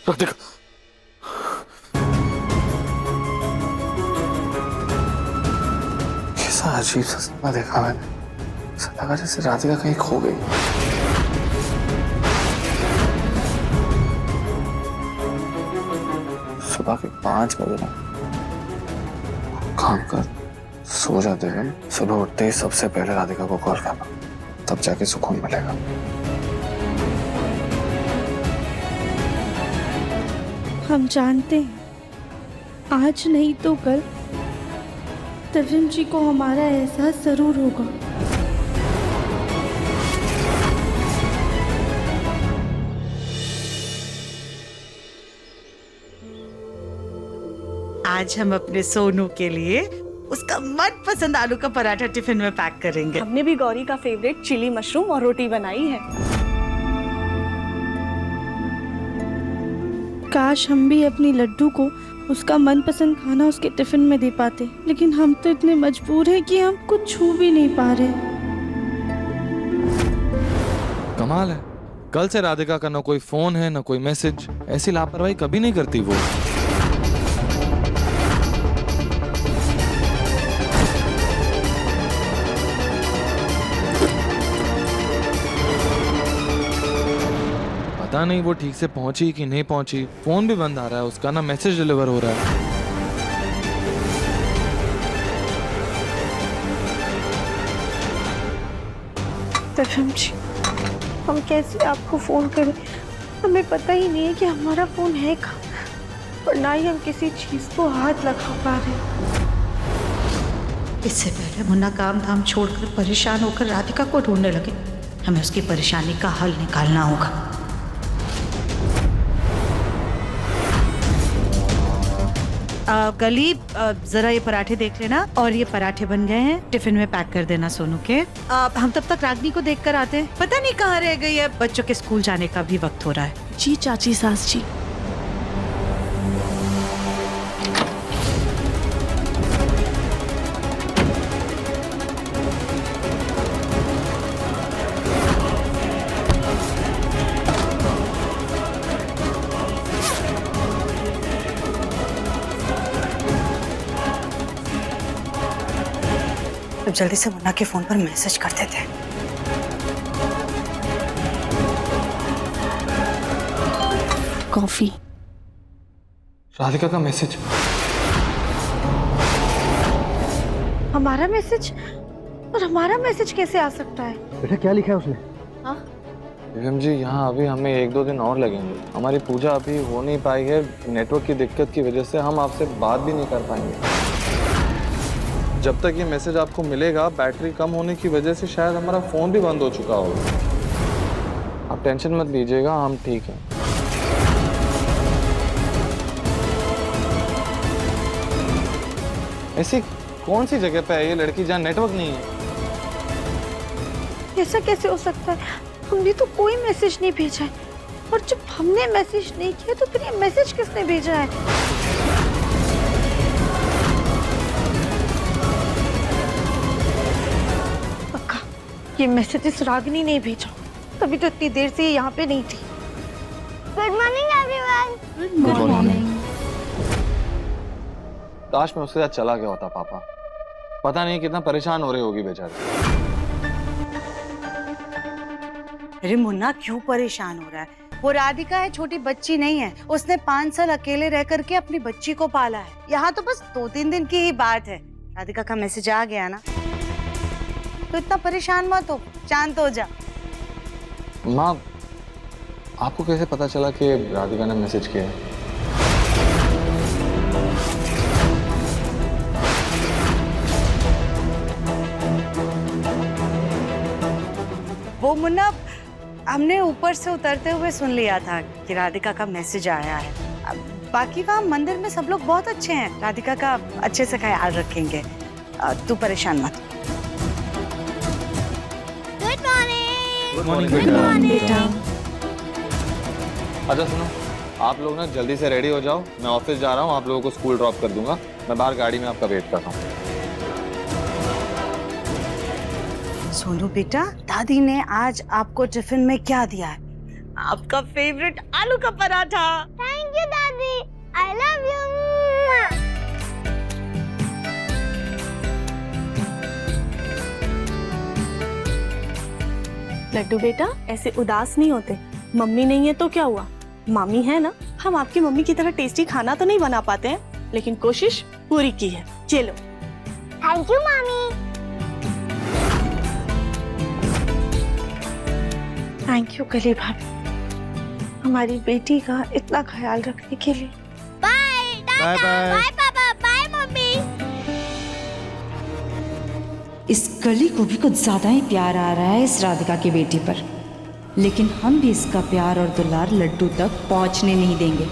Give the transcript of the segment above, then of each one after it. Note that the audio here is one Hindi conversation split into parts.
राधिका, कैसा अजीब सा सपना देखा मैंने। ऐसा लगा जैसे राधिका कहीं खो गई। सुबह के 5 बजे ना काम कर सो जाते हैं, सुबह उठते ही सबसे पहले राधिका को कॉल करना, तब जाके सुकून मिलेगा। हम जानते हैं आज नहीं तो कल तविन जी को हमारा एहसास जरूर होगा। आज हम अपने सोनू के लिए उसका मनपसंद आलू का पराठा टिफिन में पैक करेंगे। हमने भी गौरी का फेवरेट चिली मशरूम और रोटी बनाई है। काश हम भी अपनी लड्डू को उसका मनपसंद खाना उसके टिफिन में दे पाते, लेकिन हम तो इतने मजबूर हैं कि हम कुछ छू भी नहीं पा रहे। कमाल है, कल से राधिका का ना कोई फोन है ना कोई मैसेज। ऐसी लापरवाही कभी नहीं करती वो। पता नहीं वो ठीक से पहुंची कि नहीं पहुंची। फोन भी बंद आ रहा है उसका, ना मैसेज डिलीवर हो रहा है। तविन जी, हम कैसे आपको फोन करें? हमें पता ही नहीं है कि हमारा फोन है कहाँ, और ना ही हम किसी चीज को हाथ लगा पा रहे। इससे पहले मुन्ना काम धाम छोड़कर परेशान होकर राधिका को ढूंढने लगे। हमें उसकी परेशानी का हल निकालना होगा। गली, जरा ये पराठे देख लेना, और ये पराठे बन गए हैं, टिफिन में पैक कर देना सोनू के। हम तब तक रागनी को देख कर आते हैं, पता नहीं कहाँ रह गई है। बच्चों के स्कूल जाने का भी वक्त हो रहा है। जी चाची सास जी। अब जल्दी से मुन्ना के फोन पर मैसेज करते थे। कॉफी। राधिका का मैसेज। हमारा मैसेज? और हमारा मैसेज कैसे आ सकता है? बेटा क्या लिखा है उसने? बेगम जी, यहाँ अभी हमें 1-2 दिन और लगेंगे। हमारी पूजा अभी हो नहीं पाई है, नेटवर्क की दिक्कत की वजह से हम आपसे बात भी नहीं कर पाएंगे। जब तक ये मैसेज आपको मिलेगा, बैटरी कम होने की वजह से शायद हमारा फोन भी बंद हो चुका होगा। आप टेंशन मत लीजिएगा, हम ठीक हैं। ऐसी कौन सी जगह पे है ये लड़की जहाँ नेटवर्क नहीं है? ऐसा कैसे हो सकता है? हमने तो कोई मैसेज नहीं भेजा है, और जब हमने मैसेज नहीं किया तो फिर ये मैसेज किसने भेजा है? पक्का ये मैसेज रागिनी ने भेजा, तभी तो इतनी देर से ये यहाँ पे नहीं थी। Good morning everyone. Good morning. काश मैं उसके साथ चला गया होता पापा। पता नहीं कितना परेशान हो रही होगी बेचारी। अरे मुन्ना क्यों परेशान हो रहा है? वो राधिका है, छोटी बच्ची नहीं है। उसने 5 साल अकेले रह करके अपनी बच्ची को पाला है। यहाँ तो बस 2-3 दिन की ही बात है। राधिका का मैसेज आ गया ना, तो इतना परेशान मत हो, शांत हो जा। माँ, आपको कैसे पता चला कि राधिका ने मैसेज किया है? वो मुन्ना, हमने ऊपर से उतरते हुए सुन लिया था कि राधिका का मैसेज आया है। बाकी का मंदिर में सब लोग बहुत अच्छे हैं, राधिका का अच्छे से ख्याल रखेंगे। तू परेशान मत। Good morning. गुड मॉर्निंग बेटा। अच्छा सुनो, आप लोग ना जल्दी से रेडी हो जाओ, मैं ऑफिस जा रहा हूँ, आप लोगों को स्कूल ड्रॉप कर दूंगा। मैं बाहर गाड़ी में आपका वेट कर रहा हूँ। सोनू बेटा, दादी ने आज आपको टिफिन में क्या दिया है? आपका फेवरेट आलू का पराठा। थैंक लड्डू बेटा ऐसे उदास नहीं होते। मम्मी नहीं है तो क्या हुआ, मामी है ना। हम आपकी मम्मी की तरह टेस्टी खाना तो नहीं बना पाते हैं, लेकिन कोशिश पूरी की है। चलो। थैंक यू मामी। थैंक यू कली भाभी, हमारी बेटी का इतना ख्याल रखने के लिए। Bye bye bye. बाय पापा, बाय मम्मी। इस कली को भी कुछ ज्यादा ही प्यार आ रहा है इस राधिका की बेटी पर, लेकिन हम भी इसका प्यार और दुलार लड्डू तक पहुंचने नहीं देंगे।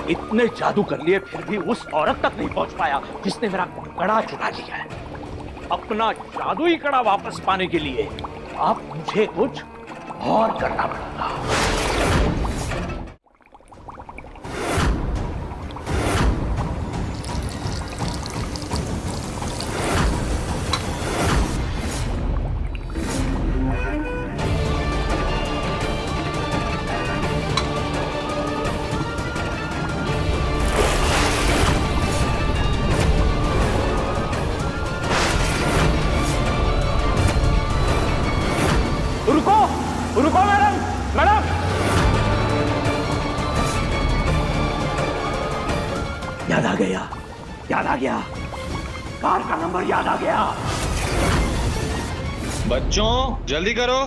इतने जादू कर लिए फिर भी उस औरत तक नहीं पहुंच पाया जिसने मेरा कड़ा चुरा लिया है। अपना जादुई कड़ा वापस पाने के लिए अब मुझे कुछ और करना पड़ेगा। रुको मैडम, मैडम। याद आ गया, याद आ गया, कार का नंबर याद आ गया। बच्चों जल्दी करो।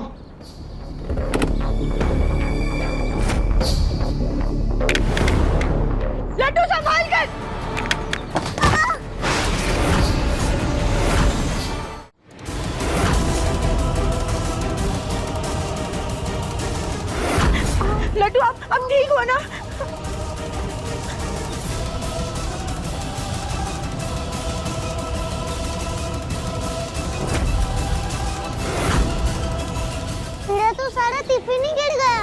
लड्डू संभाल कर। लड्डू अब ठीक हो ना? मेरा तो सारा टिफिन ही गिर गया।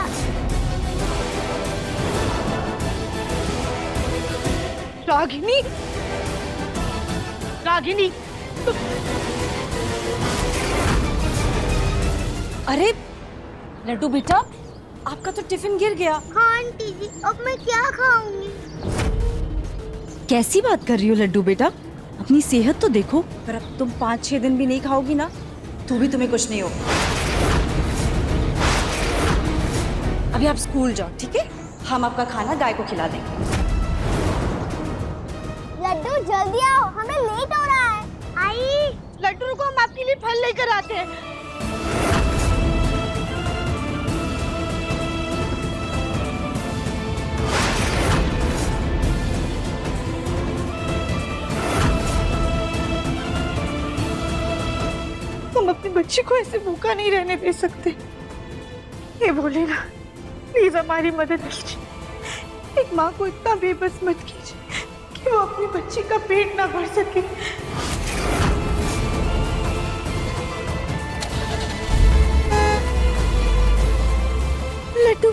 रागिनी, रागिनी, अरे लड्डू बेटा, आपका तो टिफिन गिर गया। हाँ आंटी जी, अब मैं क्या खाऊंगी? कैसी बात कर रही हो लड्डू बेटा, अपनी सेहत तो देखो। पर अब तुम 5-6 दिन भी नहीं खाओगी ना तो भी तुम्हें कुछ नहीं होगा। अभी आप स्कूल जाओ, ठीक है? हम आपका खाना गाय को खिला देंगे। लड्डू जल्दी आओ, हमें लेट हो रहा है। आई लड्डू को हम आपके लिए फल लेकर आते हैं। हम अपनी बच्ची को ऐसे भूखा नहीं रहने दे सकते। ये बोलेगा प्लीज हमारी मदद कीजिए। एक माँ को इतना बेबस मत कीजिए कि वो अपनी बच्ची का पेट ना भर सके। लड्डू,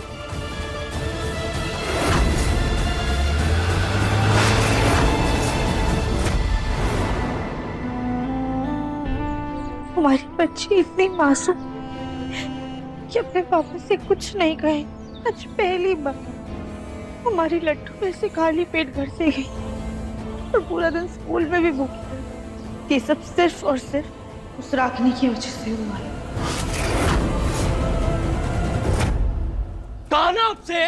हमारी बच्ची इतनी मासूम कि अपने पापा से कुछ नहीं कहे। आज पहली बार हमारी लड्डू ऐसे खाली पेट घर से गई और पूरा दिन स्कूल में भी भूखी रही। ये सब सिर्फ और सिर्फ उस रागिनी की वजह से हुआ है। कहा ना आपसे,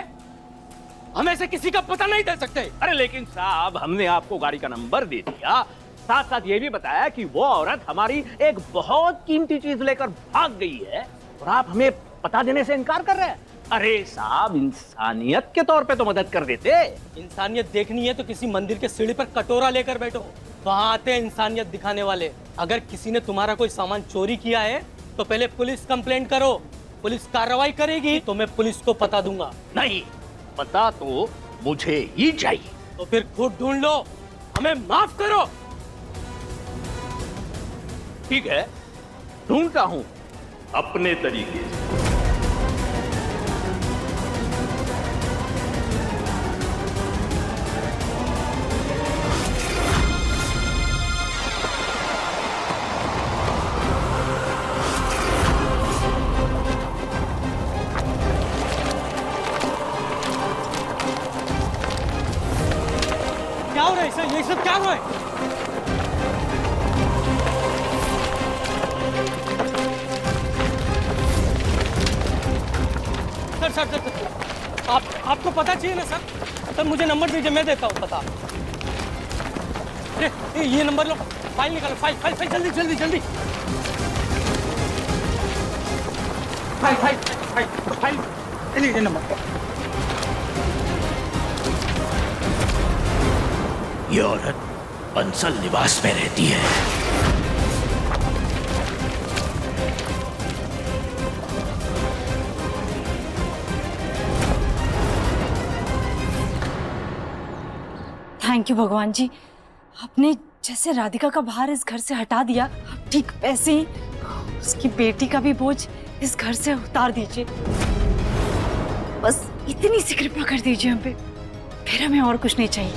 हम ऐसे किसी का पता नहीं दे सकते। अरे लेकिन साहब, हमने आपको गाड़ी का नंबर दे दिया, साथ साथ ये भी बताया कि वो औरत हमारी एक बहुत कीमती चीज लेकर भाग गई है और आप हमें पता देने से इनकार कर रहे हैं। अरे साहब, इंसानियत के तौर पे तो मदद कर देते। इंसानियत देखनी है तो किसी मंदिर के सीढ़ी पर कटोरा लेकर बैठो, वहां आते हैं इंसानियत दिखाने वाले। अगर किसी ने तुम्हारा कोई सामान चोरी किया है तो पहले पुलिस कंप्लेंट करो, पुलिस कार्रवाई करेगी तो मैं पुलिस को पता दूंगा। नहीं, पता तो मुझे ही चाहिए। तो फिर खुद ढूंढ लो, हमें माफ करो। ठीक है, ढूंढता हूं अपने तरीके से। सर सर सर आपको पता चाहिए ना सर। सर मुझे नंबर दीजिए, मैं देता हूँ पता। अरे ये नंबर लो, फाइल निकालो, फाइल फाइल फाइल जल्दी जल्दी जल्दी। फाइल फाइल फाइल फाइल लीजिए नंबर। ये औरत बंसल निवास में रहती है। थैंक यू भगवान जी, आपने जैसे राधिका का भार इस घर से हटा दिया, आप ठीक वैसे ही उसकी बेटी का भी बोझ इस घर से उतार दीजिए। बस इतनी सी कृपा कर दीजिए हम पे, फिर हमें और कुछ नहीं चाहिए।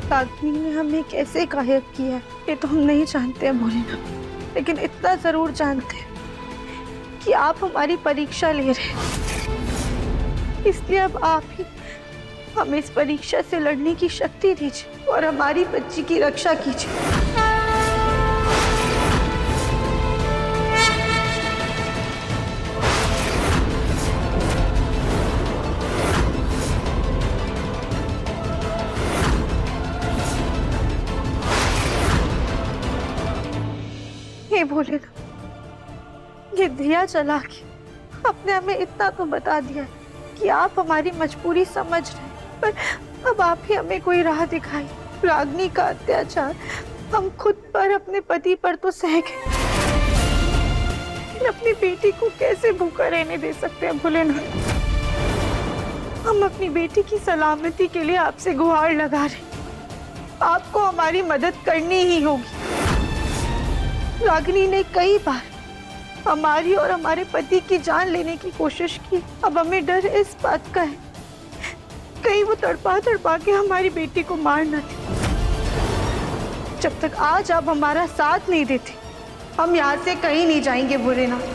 रागिनी ने हमें कैसे गायब किया ये तो हम नहीं जानते हैं भोलेनाथ, लेकिन इतना जरूर जानते हैं कि आप हमारी परीक्षा ले रहे हैं। इसलिए अब आप ही हमें इस परीक्षा से लड़ने की शक्ति दीजिए और हमारी बच्ची की रक्षा कीजिए। हे भोलेनाथ, ये दिया जला के आपने हमें इतना तो बता दिया कि आप हमारी मजबूरी समझ रहे हैं, पर अब आप ही हमें कोई राह दिखाई। रागिनी का अत्याचार हम खुद पर, अपने पति पर तो सह गए, लेकिन अपनी बेटी को कैसे भूखा रहने दे सकते हैं भोलेनाथ। हम अपनी बेटी की सलामती के लिए आपसे गुहार लगा रहे हैं, आपको हमारी मदद करनी ही होगी। रागिनी ने कई बार हमारी और हमारे पति की जान लेने की कोशिश की। अब हमें डर इस बात का है कहीं वो तड़पा तड़पा के हमारी बेटी को मार न दे। जब तक आज आप हमारा साथ नहीं देते, हम यहाँ से कहीं नहीं जाएंगे भोलेनाथ।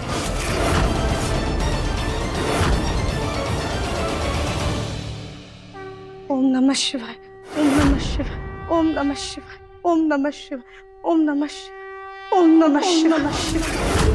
ओम नमः शिवाय, ओम नमः शिवाय, ओम नमः शिवाय, ओम नमः शिवाय, ओम नमः शिवाय, ओम नमः शिवाय।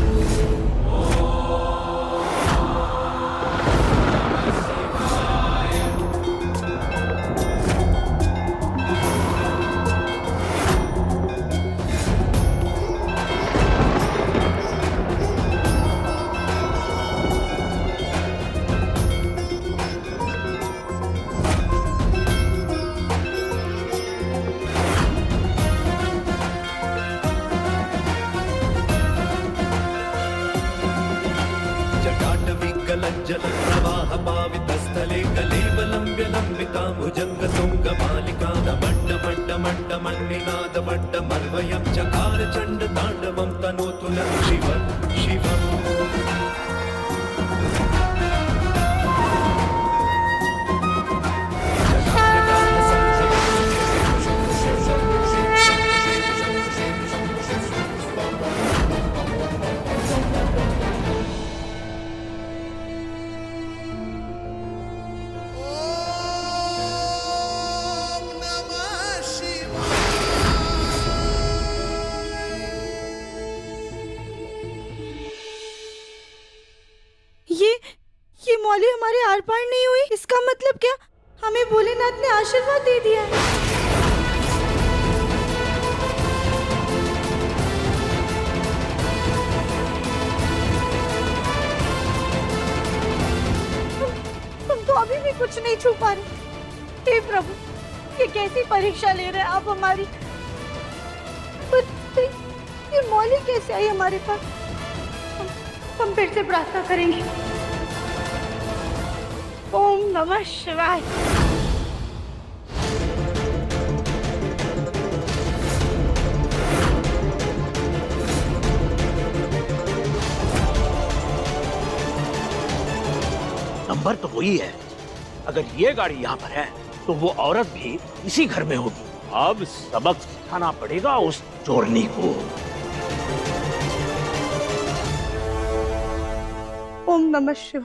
जल प्रवाह पावितस्थले कलेवलम्ब्य लम्बिता भुजंग तुंग बालिका दमड्ड मड्ड मड्ड मन्निनाद मड्ड मर्वयं चकार चंड तांडवं तनोतु नः शिव शिवम्। ये मौली हमारे आर पार नहीं हुई, इसका मतलब क्या? हमें भोलेनाथ ने आशीर्वाद दे दिया है। तुम तो अभी भी कुछ नहीं छू पा रहे। हे प्रभु, ये कैसी परीक्षा ले रहे हैं आप हमारी? पर ये मौली कैसे आई हमारे पास? हम फिर से प्रार्थना करेंगे। ओम नमः शिवाय। नंबर तो वही है, अगर ये गाड़ी यहाँ पर है तो वो औरत भी इसी घर में होगी। अब सबक सिखाना पड़ेगा उस चोरनी को। ओम नमः शिवाय।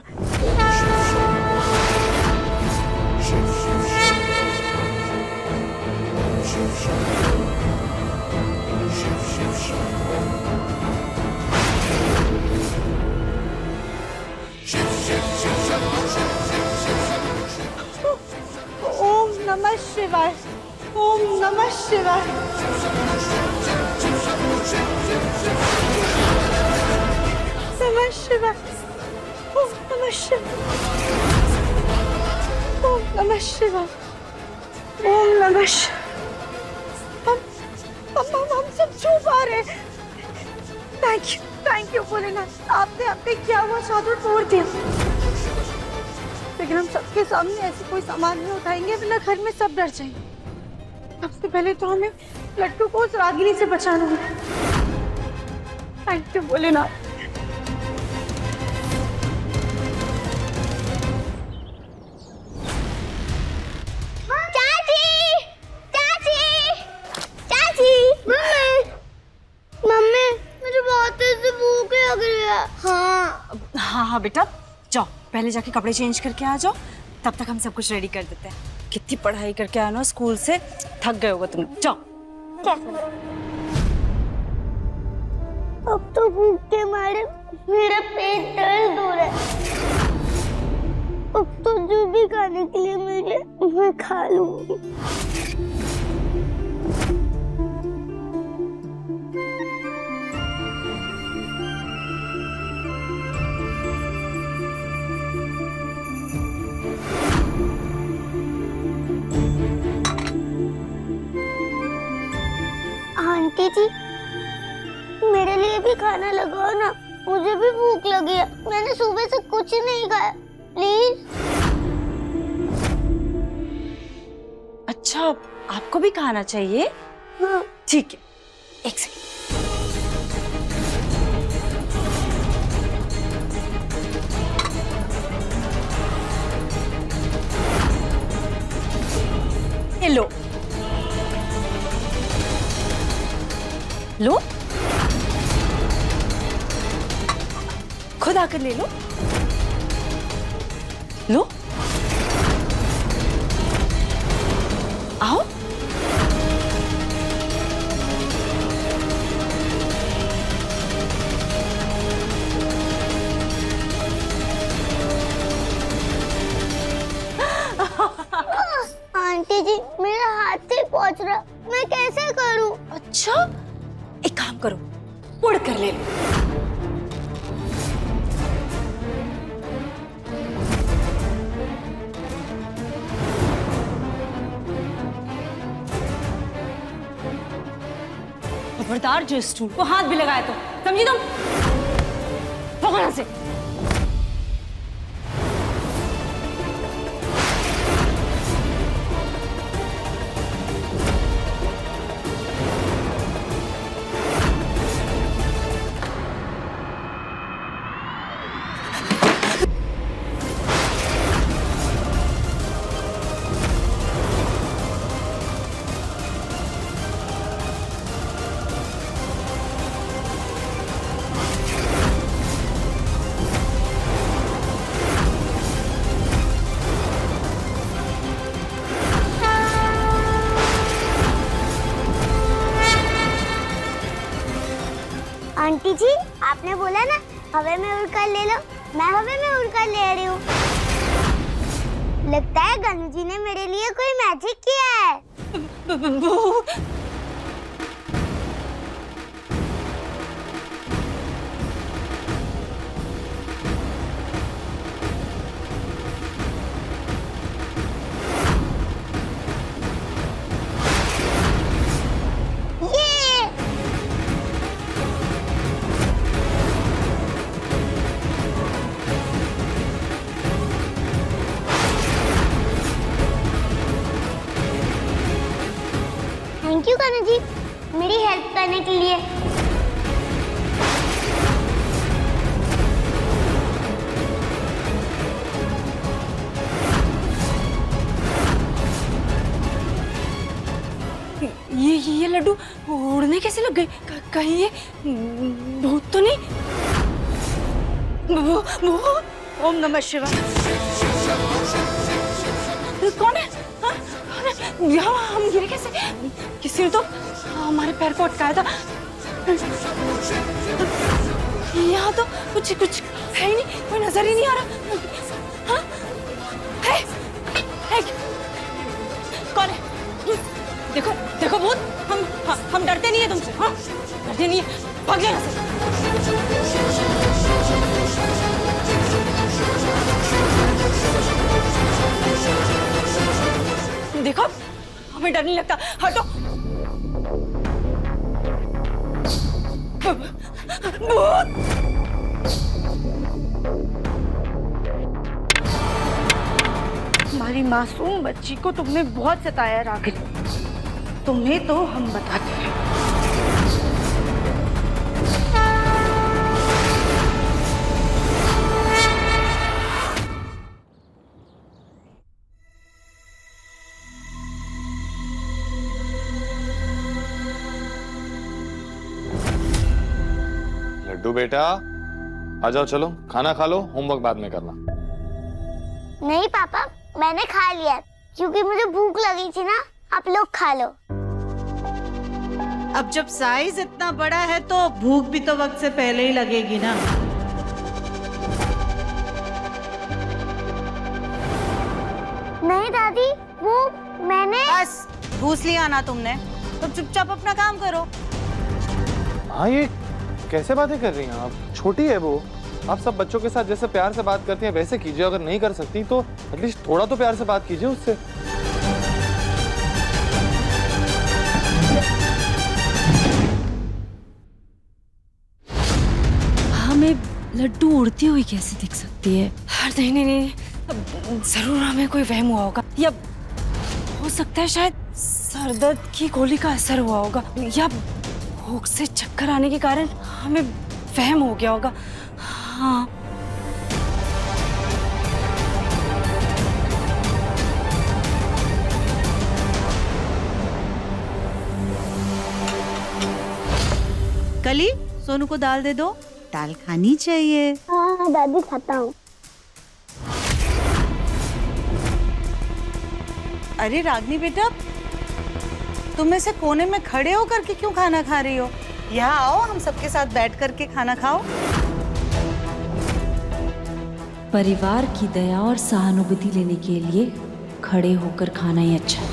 ओम नमः शिवाय। ओम नमः शिवाय। नमः शिवाय। ओम नमः शिवाय। ओम नमः शिवाय। ओम नमः शिवाय। हम सब चुप आ रहे हैं। थैंक यू भोलेनाथ, आपने आपने क्या हुआ जादू तोड़ दिया। लेकिन हम सबके सामने ऐसे कोई सामान नहीं उठाएंगे वरना घर में सब डर जाएंगे। सबसे पहले तो हमें लट्टू को उस रागिनी से बचाना होगा। Thank you Bholenath. हाँ बेटा, जाओ पहले जाके कपड़े चेंज करके आ जाओ, तब तक हम सब कुछ रेडी कर देते हैं। कितनी पढ़ाई करके आना हो स्कूल से, थक गए होगा तुम। जाओ। अब तो भूख के मारे मेरा पेट दर्द हो रहा है। अब तो जो भी खाने के लिए मिले मैं खा लूंगी। आंटी जी, मेरे लिए भी खाना लगाओ ना, मुझे भी भूख लगी है। मैंने सुबह से कुछ नहीं खाया, प्लीज। अच्छा, आपको भी खाना चाहिए? हाँ। ठीक है, एक सेकंड। ये लो लो, खुद आकर ले लो। लो, आओ। आंटी जी, मेरा हाथ से पहुंच रहा, मैं कैसे करूं? अच्छा, एक काम करो, उड़ कर ले लो। खबरदार जो स्टूल को हाथ भी लगाए तो, समझी तुम? भगो यहाँ से। आंटी जी, आपने बोला ना हवा में उड़कर ले लो, मैं हवा में उड़कर ले रही हूँ। लगता है गनु जी ने मेरे लिए कोई मैजिक किया है। थैंक यू गनु जी, मेरी हेल्प करने के लिए। लग गई? कहीं ये भूत तो नहीं? भूत? ओम नमः शिवाय। कौन है? हाँ? कौन है? यहाँ हम गिरे कैसे? किसी ने तो हमारे पैर को अटकाया था। यहाँ तो कुछ है ही नहीं, कोई नजर ही नहीं आ रहा। हाँ? है? कौन है? देखो देखो भूत, हम डरते नहीं है तुमसे। हाँ? डरते नहीं है, भाग यहाँ से। देखो हमें डर नहीं लगता, हटो। भूत! हमारी मासूम बच्ची को तुमने बहुत सताया रागिनी, तुम्हें तो हम बताते हैं। लड्डू बेटा आ जाओ, चलो खाना खा लो, होमवर्क बाद में करना। नहीं पापा, मैंने खा लिया क्योंकि मुझे भूख लगी थी ना। आप लोग खा लो। अब जब साइज इतना बड़ा है तो भूख भी तो वक्त से पहले ही लगेगी ना। नहीं दादी, वो मैंने बस घूस लिया ना तुमने, तो चुपचाप अपना काम करो। हाँ, ये कैसे बातें कर रही हैं आप? छोटी है वो। आप सब बच्चों के साथ जैसे प्यार से बात करती हैं वैसे कीजिए। अगर नहीं कर सकती तो एटलीस्ट थोड़ा तो प्यार से बात कीजिए उससे। हमें लड्डू उड़ती हुई कैसे दिख सकती है? नहीं नहीं नहीं, जरूर हमें कोई वहम हुआ होगा, या हो सकता है शायद सरदर्द की गोली का असर हुआ होगा, या भूख से चक्कर आने के कारण हमें वहम हो गया होगा। हाँ, कली, सोनू को दाल दे दो, दाल खानी चाहिए। हाँ दादी खाता हूँ। अरे रागनी बेटा, तुम ऐसे कोने में खड़े होकर के क्यों खाना खा रही हो? यहाँ आओ, हम सबके साथ बैठ करके खाना खाओ। परिवार की दया और सहानुभूति लेने के लिए खड़े होकर खाना ही अच्छा है।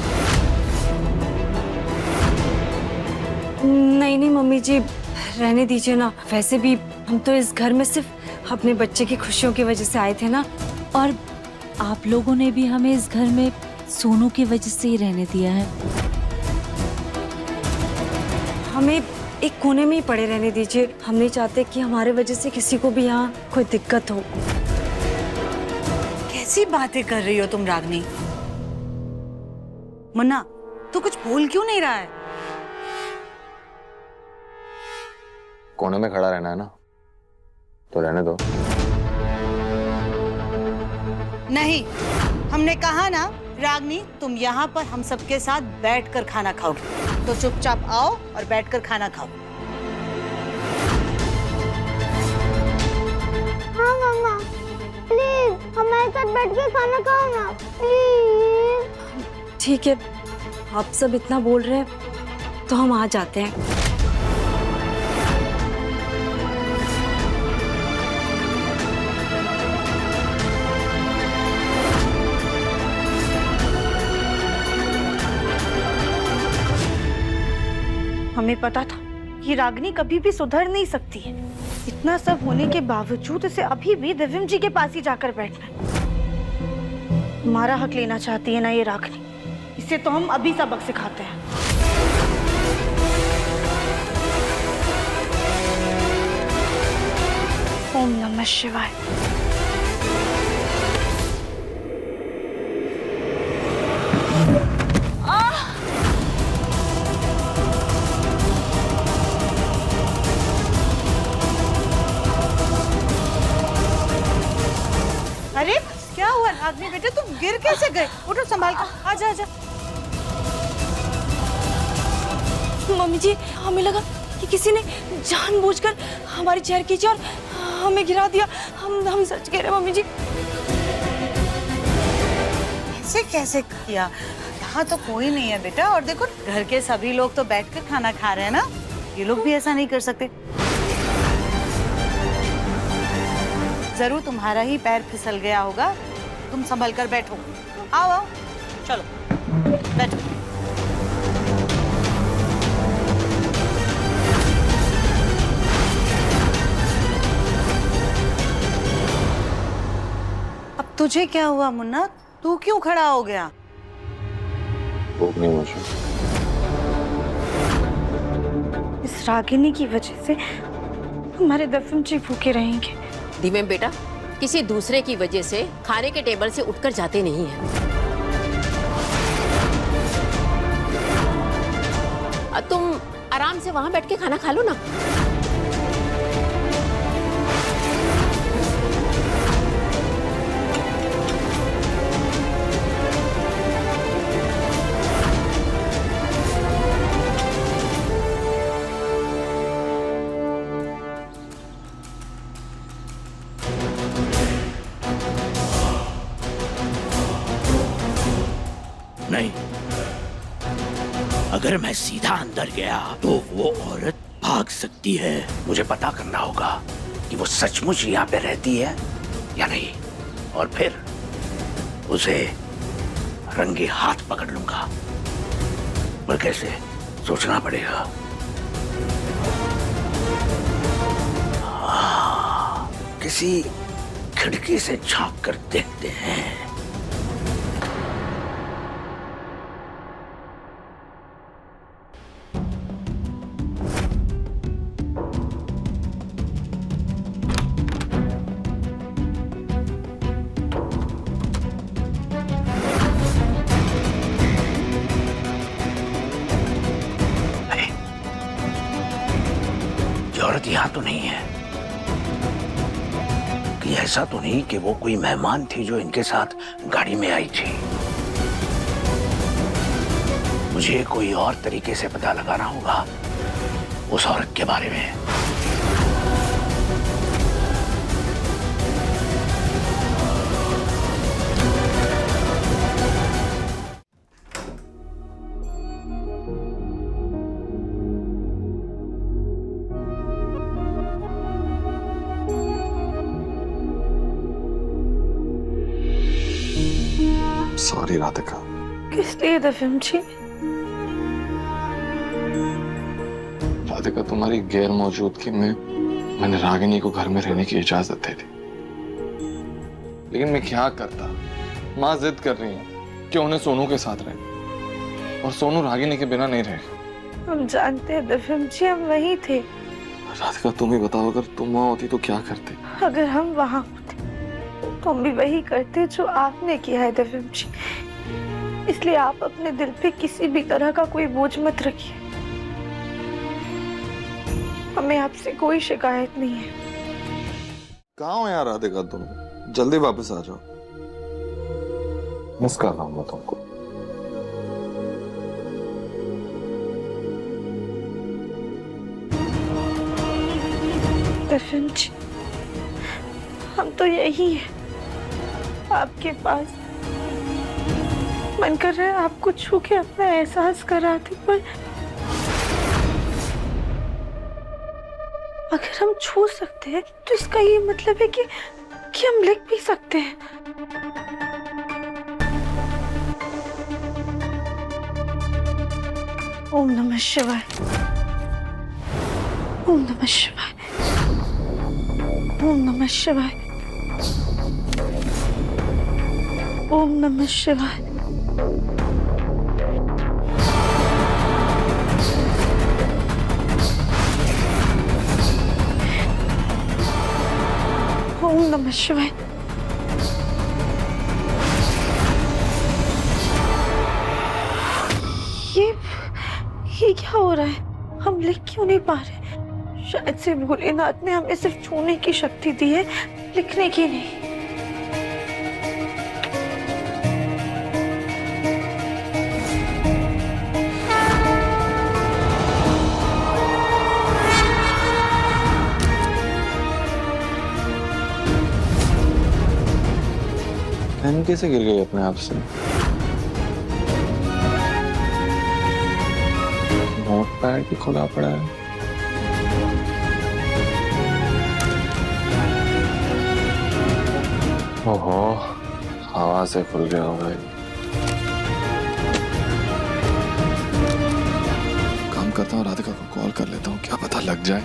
नहीं नहीं मम्मी जी, रहने दीजिए ना। वैसे भी हम तो इस घर में सिर्फ अपने बच्चे की खुशियों की वजह से आए थे ना। और आप लोगों ने भी हमें इस घर में सोनू की वजह से ही रहने दिया है। हमें एक कोने में ही पड़े रहने दीजिए। हम नहीं चाहते कि हमारे वजह से किसी को भी यहाँ कोई दिक्कत हो। कैसी बातें कर रही हो तुम रागनी? मुन्ना, तू कुछ बोल क्यों नहीं रहा है? कोने में खड़ा रहना है ना, तो रहने दो। नहीं, हमने कहा ना रागनी, तुम यहाँ पर हम सबके साथ बैठकर खाना खाओगे, तो चुपचाप आओ और बैठकर खाना खाओ। हाँ मम्मा, प्लीज हमारे साथ बैठ के खाना खाओ ना, प्लीज। ठीक है, आप सब इतना बोल रहे हैं तो हम आ जाते हैं। हमें पता था कि रागिनी कभी भी सुधर नहीं सकती है। इतना सब होने के बावजूद इसे अभी भी दिव्यम जी के पास ही जाकर बैठना है। हमारा हक लेना चाहती है ना ये रागिनी। इसे तो हम अभी सबक सिखाते हैं। ओम नमः शिवाय। अरे क्या हुआ रागनी बेटे, तुम गिर कैसे गए? उठो, संभाल कर, आजा आजा। मम्मी जी, हमें लगा कि किसी ने जानबूझकर हमारी चेयर खींची और हमें गिरा दिया। हम सच कह रहे हैं मम्मी जी। ऐसे कैसे किया? यहाँ तो कोई नहीं है बेटा, और देखो घर के सभी लोग तो बैठ कर खाना खा रहे हैं ना, ये लोग भी ऐसा नहीं कर सकते। जरूर तुम्हारा ही पैर फिसल गया होगा, तुम संभल कर बैठो। आओ आओ, चलो बैठो। अब तुझे क्या हुआ मुन्ना? तू क्यों खड़ा हो गया? भूख नहीं मुझे। इस रागिनी की वजह से हमारे दफन जी भूखे रहेंगे। धीमे बेटा, किसी दूसरे की वजह से खाने के टेबल से उठकर जाते नहीं हैं। तुम आराम से वहां बैठ के खाना खा लो ना। नहीं, अगर मैं सीधा अंदर गया तो वो औरत भाग सकती है। मुझे पता करना होगा कि वो सचमुच यहाँ पे रहती है या नहीं, और फिर उसे रंगे हाथ पकड़ लूंगा। पर कैसे, सोचना पड़ेगा। किसी खिड़की से झांक कर देखते हैं। औरत यहाँ तो नहीं है? कि ऐसा तो नहीं कि वो कोई मेहमान थी जो इनके साथ गाड़ी में आई थी? मुझे कोई और तरीके से पता लगाना होगा उस औरत के बारे में। सॉरी राधिका। किस लिए दफन जी? राधिका, तुम्हारी गैर मौजूदगी में मैंने रागिनी को घर में रहने की इजाजत दे दी, लेकिन मैं क्या करता? माँ जिद कर रही है कि उन्हें सोनू के साथ रहे, और सोनू रागिनी के बिना नहीं रहेगा। हम जानते हैं दफन जी, हम वहीं थे। राधिका, तुम ही बताओ, अगर तुम वहां होती तो क्या करते? अगर हम वहां होते तो हम भी वही करते जो आपने किया है दफन जी। इसलिए आप अपने दिल पे किसी भी तरह का कोई बोझ मत रखिए। हमें आपसे कोई शिकायत नहीं है। कहाँ हो यार राधिका तुम? जल्दी वापस आ जाओ, मिस कर रहा हूँ मैं तुमको। दफन जी, हम तो यही है आपके पास। मन कर रहा है आपको छू के अपना एहसास कराते, पर अगर हम छू सकते हैं तो इसका ये मतलब है कि हम लिख भी सकते हैं। ओम नमः शिवाय, ओम नमः शिवाय, ओम नमः शिवाय, ओम नमः शिवाय। ओम नमः शिवाय। ये क्या हो रहा है? हम लिख क्यों नहीं पा रहे? शायद से भोलेनाथ ने हमें सिर्फ छूने की शक्ति दी है, लिखने की नहीं। पेन कैसे गिर गई अपने आप से? नोट पैड भी खुला पड़ा है। ओहो, हवा से खुल गया होगा। काम करता हूँ, राधिका को कॉल कर लेता हूँ, क्या पता लग जाए।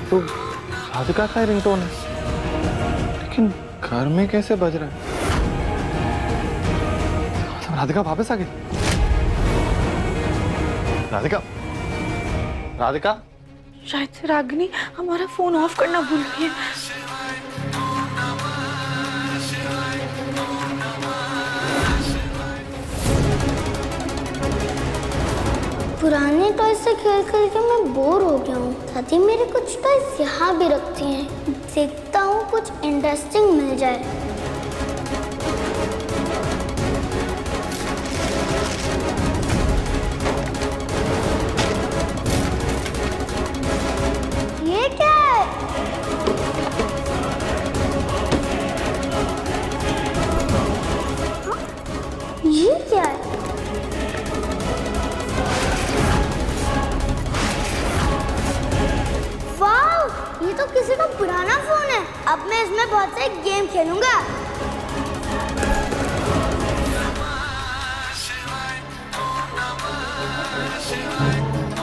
तो राधिका का रिंगटोन है, लेकिन घर में कैसे बज रहा है? राधिका वापस आ गई। राधिका, राधिका, शायद से रागिनी हमारा फोन ऑफ करना भूल गई है। पुराने टॉय से खेल खेल के मैं बोर हो गया हूँ। दादी मेरे कुछ टॉयज यहाँ भी रखती हैं। देखता हूँ कुछ इंटरेस्टिंग मिल जाए। ये क्या है? हाँ? ये क्या है? ये तो किसी का पुराना फोन है। अब मैं इसमें बहुत से गेम खेलूंगा।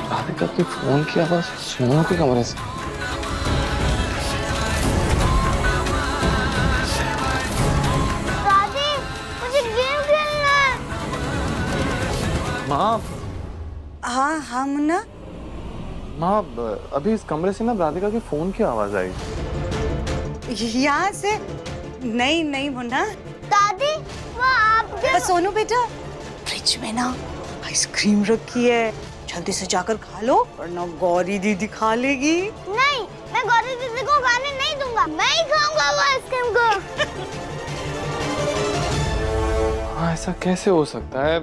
राधिका की फोन की आवाज सोनू के कमरे से। दादी, मुझे गेम खेलना है। माँ, हाँ हाँ मुन्ना, माँ अभी इस कमरे से ना राधिका के फोन की आवाज आई। यहाँ से? नहीं नहीं मुन्ना। दादी, वो आपके सोनू बेटा, फ्रिज में ना आइसक्रीम रखी है, जल्दी से जाकर खा लो वरना गौरी दीदी खा लेगी। नहीं, मैं गौरी दीदी को खाने नहीं दूंगा। मैं ही खाऊंगा वो आइसक्रीम को। हाँ, ऐसा कैसे हो सकता है?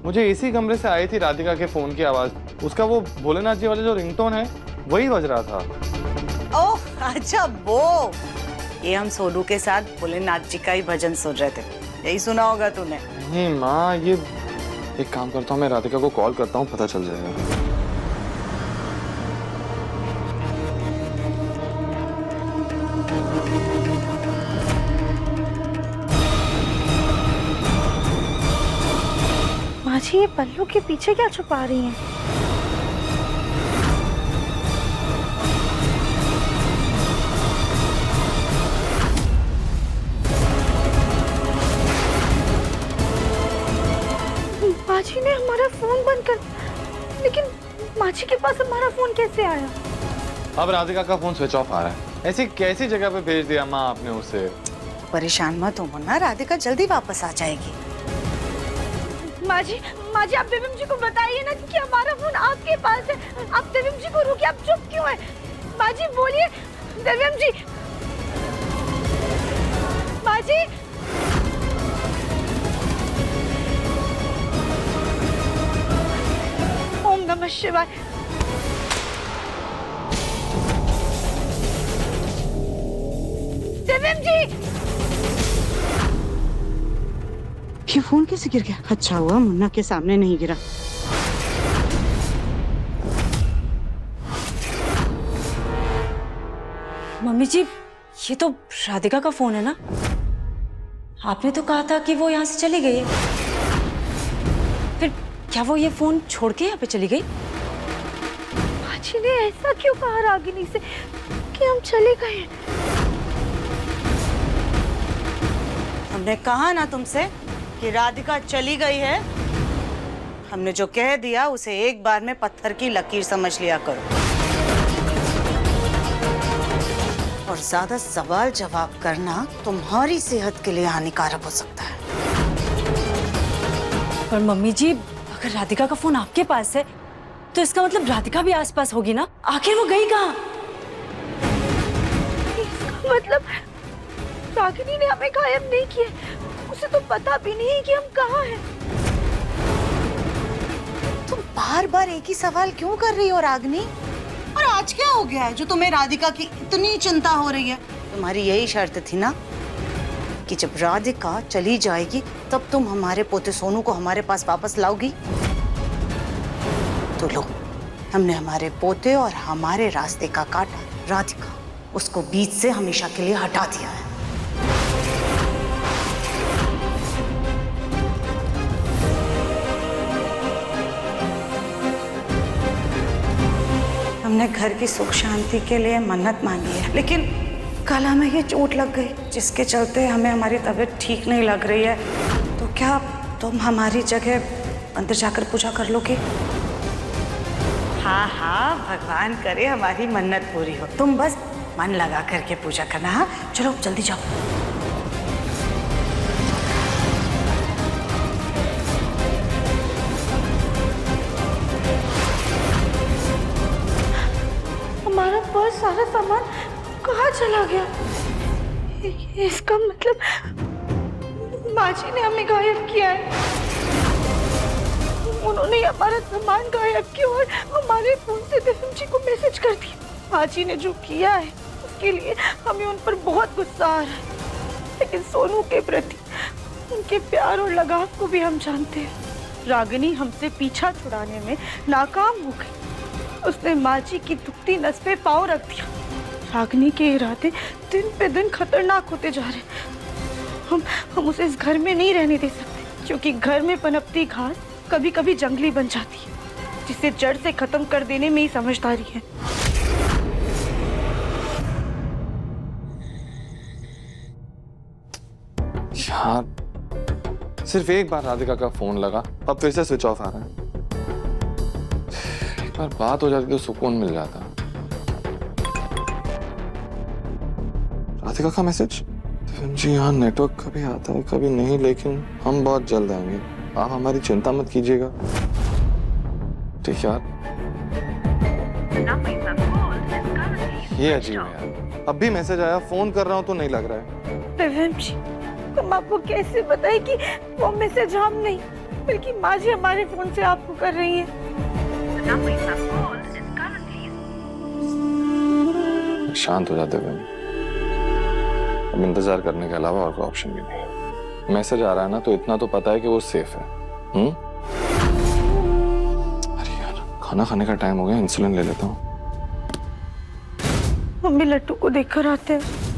मुझे इसी कमरे से आई थी राधिका के फोन की आवाज। उसका वो भोलेनाथ जी वाला जो रिंगटोन है वही बज रहा था। ओह अच्छा, वो ये हम सोनू के साथ भोलेनाथ जी का ही भजन सुन रहे थे। यही सुना होगा तूने। नहीं माँ, ये एक काम करता हूँ, मैं राधिका को कॉल करता हूँ, पता चल जाएगा। माँ जी, ये पल्लू के पीछे क्या छुपा रही हैं? माची ने हमारा फोन बंद कर, लेकिन माची के पास हमारा फोन कैसे आया? अब राधिका का फोन स्विच ऑफ आ रहा है। ऐसी कैसी जगह पे भेज दिया माँ आपने उसे? परेशान मत हो मुन्ना, राधिका जल्दी वापस आ जाएगी। माँ जी, आप देवम जी को बताइए ना कि हमारा फोन आपके पास है। आप देवम जी को रोकिए, आप चुप क्यों है? माँ जी बोलिए, देवम जी। माँ जी, ओम नमः शिवाय। देवम जी, ये फोन कैसे गिर गया? अच्छा हुआ मुन्ना के सामने नहीं गिरा। मम्मी जी, ये तो राधिका का फोन है ना? आपने तो कहा था कि वो यहाँ से चली गई है। फिर क्या वो ये फोन छोड़ के यहाँ पे चली गई? माची ने ऐसा क्यों कहा रागिनी से कि हम चले गए? हमने कहा ना तुमसे कि राधिका चली गई है। हमने जो कह दिया उसे एक बार में पत्थर की लकीर समझ लिया करो, और ज्यादा सवाल जवाब करना तुम्हारी सेहत के लिए हानिकारक हो सकता है। पर मम्मी जी, अगर राधिका का फोन आपके पास है तो इसका मतलब राधिका भी आसपास होगी ना? आखिर वो गई कहाँ? इसका मतलब रागिनी ने हमें गायब नहीं किया। उसे तो पता भी नहीं है कि हम कहाँ हैं। बार बार एक ही सवाल क्यों कर रही हो रागनी? और आज क्या हो गया है जो तुम्हें राधिका की इतनी चिंता हो रही है? तुम्हारी यही शर्त थी ना कि जब राधिका चली जाएगी तब तुम हमारे पोते सोनू को हमारे पास वापस लाओगी। तो लो, हमने हमारे पोते और हमारे रास्ते का काटा राधिका, उसको बीच से हमेशा के लिए हटा दिया है। हमने घर की सुख शांति के लिए मन्नत मांगी है, लेकिन कल हमें ये चोट लग गई जिसके चलते हमें हमारी तबीयत ठीक नहीं लग रही है। तो क्या तुम हमारी जगह अंदर जाकर पूजा कर लोगे? हाँ हाँ, भगवान करे हमारी मन्नत पूरी हो। तुम बस मन लगा करके पूजा करना। हाँ चलो जल्दी जाओ। हमारा बहुत सारा सामान कहाँ चला गया? इसका मतलब माँ जी ने हमें गायब किया है। उन्होंने हमारा सामान गायब किया और हमारे फोन से दिव्यम जी को मैसेज कर दिया। माँ जी ने जो किया है उसके लिए हमें उन पर बहुत गुस्सा आ रहा है, लेकिन सोनू के प्रति उनके प्यार और लगाव को भी हम जानते हैं। रागिनी हमसे पीछा छुड़ाने में नाकाम हो गई। उसने माँ जी की दुखती नस पे पाँव रख दिया। रागिनी के इरादे दिन पे दिन खतरनाक होते जा रहे। हम उसे इस घर में नहीं रहने दे सकते, क्योंकि घर में पनपती घास कभी कभी जंगली बन जाती है, जिसे जड़ से खत्म कर देने में ही समझदारी है। यार, सिर्फ एक बार राधिका का फोन लगा, अब फिर से स्विच ऑफ आ रहा है। एक बार बात हो जाती तो सुकून मिल जाता। राधिका का मैसेज? जी हाँ, नेटवर्क कभी आता है कभी नहीं, लेकिन हम बहुत जल्द आएंगे, आप हमारी चिंता मत कीजिएगा। ठीक यार, ये अजीब है यार, अब भी मैसेज आया, फोन कर रहा हूँ तो नहीं लग रहा है। दिव्यम जी, हम आपको कैसे बताएं कि वो मैसेज हम नहीं बल्कि माँ जी हमारे फोन से आपको कर रही है। शांत हो जाते हुए, अब इंतजार करने के अलावा और कोई ऑप्शन भी नहीं। मैसेज आ रहा है ना, तो इतना तो पता है कि वो सेफ है। अरे यार, खाना खाने का टाइम हो गया, इंसुलिन ले लेता हूँ। हम भी लट्टू को देखकर आते हैं।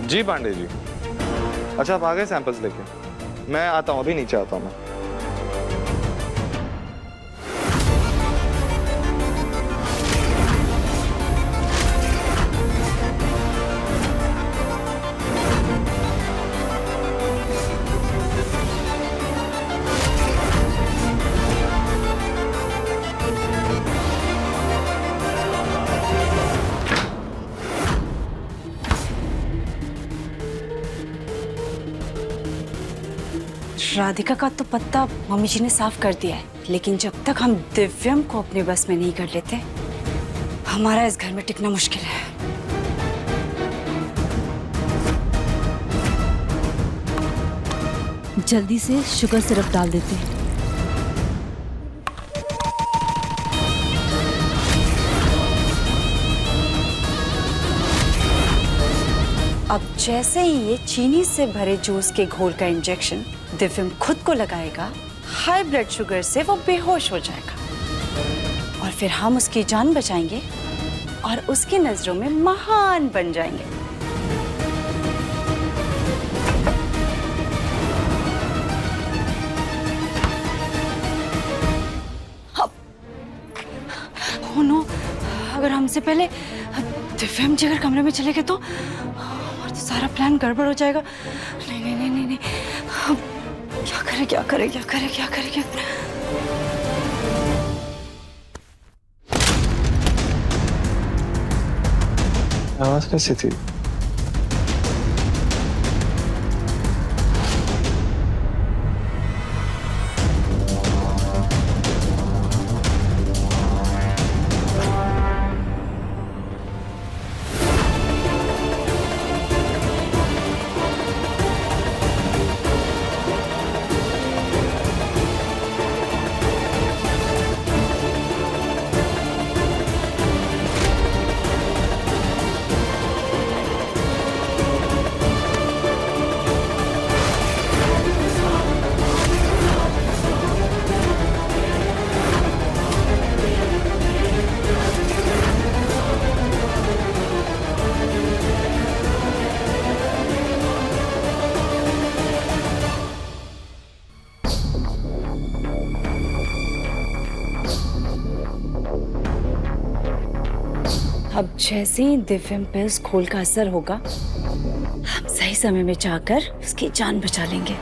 जी पांडे जी, अच्छा आप आ गए सैंपल्स लेके? मैं आता हूँ, अभी नीचे आता हूँ मैं। राधिका का तो पत्ता मम्मी जी ने साफ कर दिया है, लेकिन जब तक हम दिव्यम को अपने बस में नहीं कर लेते, हमारा इस घर में टिकना मुश्किल है। जल्दी से शुगर सिरप डाल देते हैं। अब जैसे ही ये चीनी से भरे जूस के घोल का इंजेक्शन दिव्यम खुद को लगाएगा, हाई ब्लड शुगर से वो बेहोश हो जाएगा और फिर हम उसकी जान बचाएंगे और उसकी नजरों में महान बन जाएंगे। ओह नो, अगर हमसे पहले दिव्यम जी अगर कमरे में चले गए तो सारा प्लान गड़बड़ हो जाएगा। नहीं नहीं नहीं नहीं नहीं, क्या करे क्या करे क्या करे क्या करे क्या। आवाज कैसी थी? अब जैसे ही दिव्यम पे उस खोल का असर होगा, हम सही समय में जाकर उसकी जान बचा लेंगे।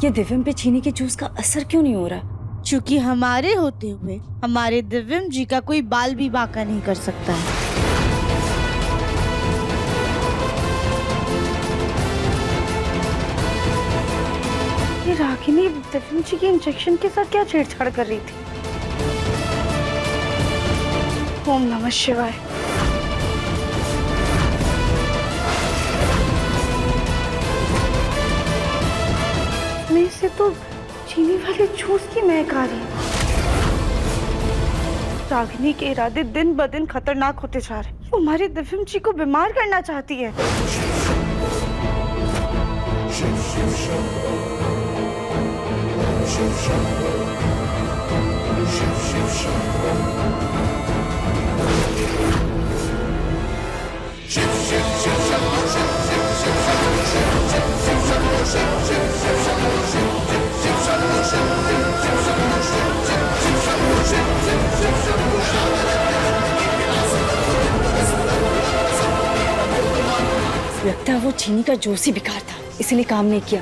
ये दिव्यम पे चीनी के जूस का असर क्यों नहीं हो रहा? क्योंकि हमारे होते हुए हमारे दिव्यम जी का कोई बाल भी बांका नहीं कर सकता है। ये रागिनी दिव्यम जी के इंजेक्शन के साथ क्या छेड़छाड़ कर रही थी? ओम नमः शिवाय। में से तो चीनी वाले जूस की महक आ रही है। रागिनी के इरादे दिन ब दिन खतरनाक होते जा रहे हैं। वो हमारे दिव्यम जी को बीमार करना चाहती है। लगता है वो चीनी का जूस ही बेकार था, इसलिए काम नहीं किया।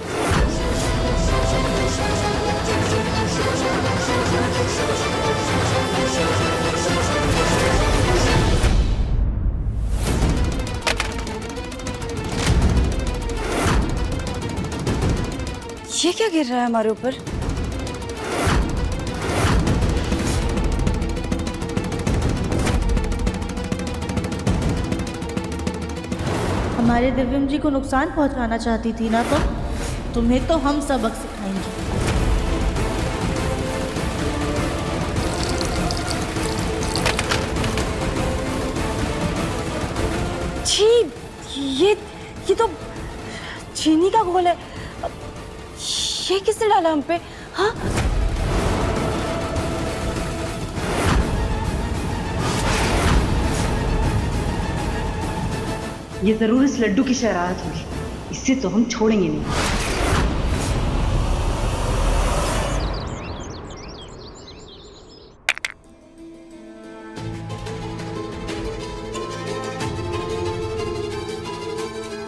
ये क्या गिर रहा है हमारे ऊपर? हमारे दिव्यम जी को नुकसान पहुंचाना चाहती थी ना, तो तुम्हें तो हम सबक सिखाएंगे। छी, ये तो चीनी का घोल है। ये किसने डाला हम पे? हाँ, ये जरूर इस लड्डू की शरारत होगी। इससे तो हम छोड़ेंगे नहीं।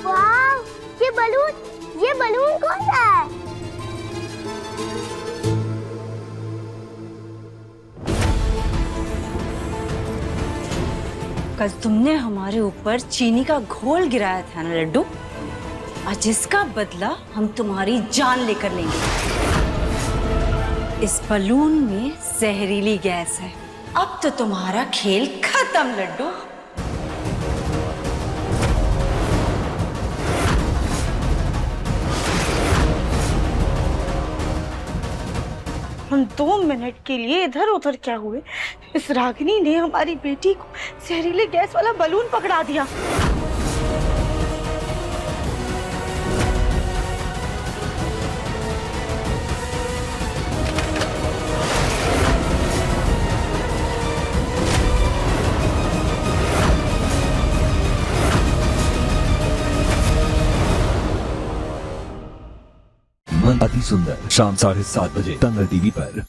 वाह, ये बलून कौन सा है? कल तुमने हमारे ऊपर चीनी का घोल गिराया था ना लड्डू, आज इसका बदला हम तुम्हारी जान लेकर लेंगे। इस बलून में जहरीली गैस है। अब तो तुम्हारा खेल खत्म लड्डू। हम 2 मिनट के लिए इधर उधर क्या हुए, इस रागिनी ने हमारी बेटी को जहरीले गैस वाला बलून पकड़ा दिया। अति सुंदर शाम 7:30 बजे दंगल टीवी पर।